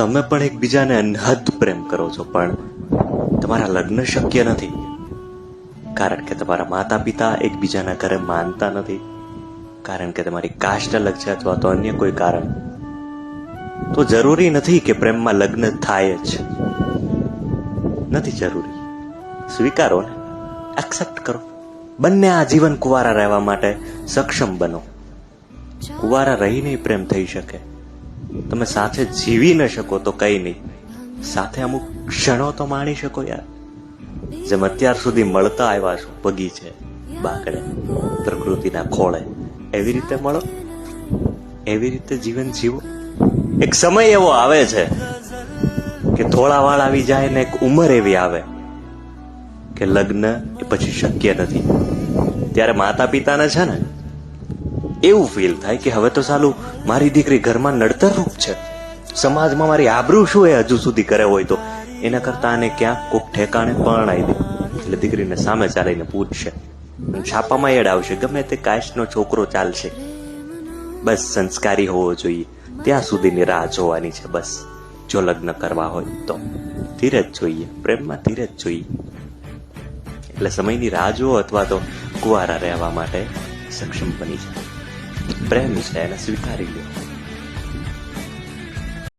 તમે પણ એકબીજાને અનહદ પ્રેમ કરો છો, પણ તમારા લગ્ન શક્ય નથી કારણ કે તમારા માતા પિતા એકબીજાના ઘરે માનતા નથી, કારણ કે તમારી કાસ્ટ અલગ છે અથવા તો અન્ય કોઈ કારણ. તો જરૂરી નથી કે પ્રેમમાં લગ્ન થાય જ, નથી જરૂરી. સ્વીકારો ને, એક્સેપ્ટ કરો. બંને આજીવન કુંવારા રહેવા માટે સક્ષમ બનો. કુંવારા રહીને પ્રેમ થઈ શકે. તમે સાથે જીવી ન શકો તો કઈ નહીં, સાથે અમુક ક્ષણો તો માણી શકો યાર. જેમ અત્યાર સુધી મળતા આવ્યા છો બગીચે, બાકડે, પ્રકૃતિના ખોળે, એવી રીતે મળો, એવી રીતે જીવન જીવો. એક સમય એવો આવે છે કે થોડા વાળ આવી જાય ને એક ઉંમર એવી આવે કે લગ્ન એ પછી શક્ય નથી. ત્યારે માતા પિતાને છે ને એવું ફીલ થાય કે હવે તો સાલું મારી દીકરી ઘરમાં નડતર રૂપ છે, સમાજમાં મારી આબરૂ શું એ હજુ સુધી કરે હોય તો એના કરતા આને ક્યાંક કોક ઠેકાણે પરણાઈ દે. એટલે દીકરીને સામે ચાલીને પૂછશે, છાપામાં એડ આવશે, ગમે તે કાસ્ટનો છોકરો ચાલશે, બસ સંસ્કારી હોવો જોઈએ, ત્યાં સુધીની રાહ જોવાની છે. બસ જો લગ્ન કરવા હોય તો ધીરજ જોઈએ, પ્રેમમાં ધીરજ જોઈએ. એટલે સમયની રાહ જુઓ અથવા તો કુંવારા રહેવા માટે સક્ષમ બની જાય. પ્રેમ છે એને સ્વીકારી લો.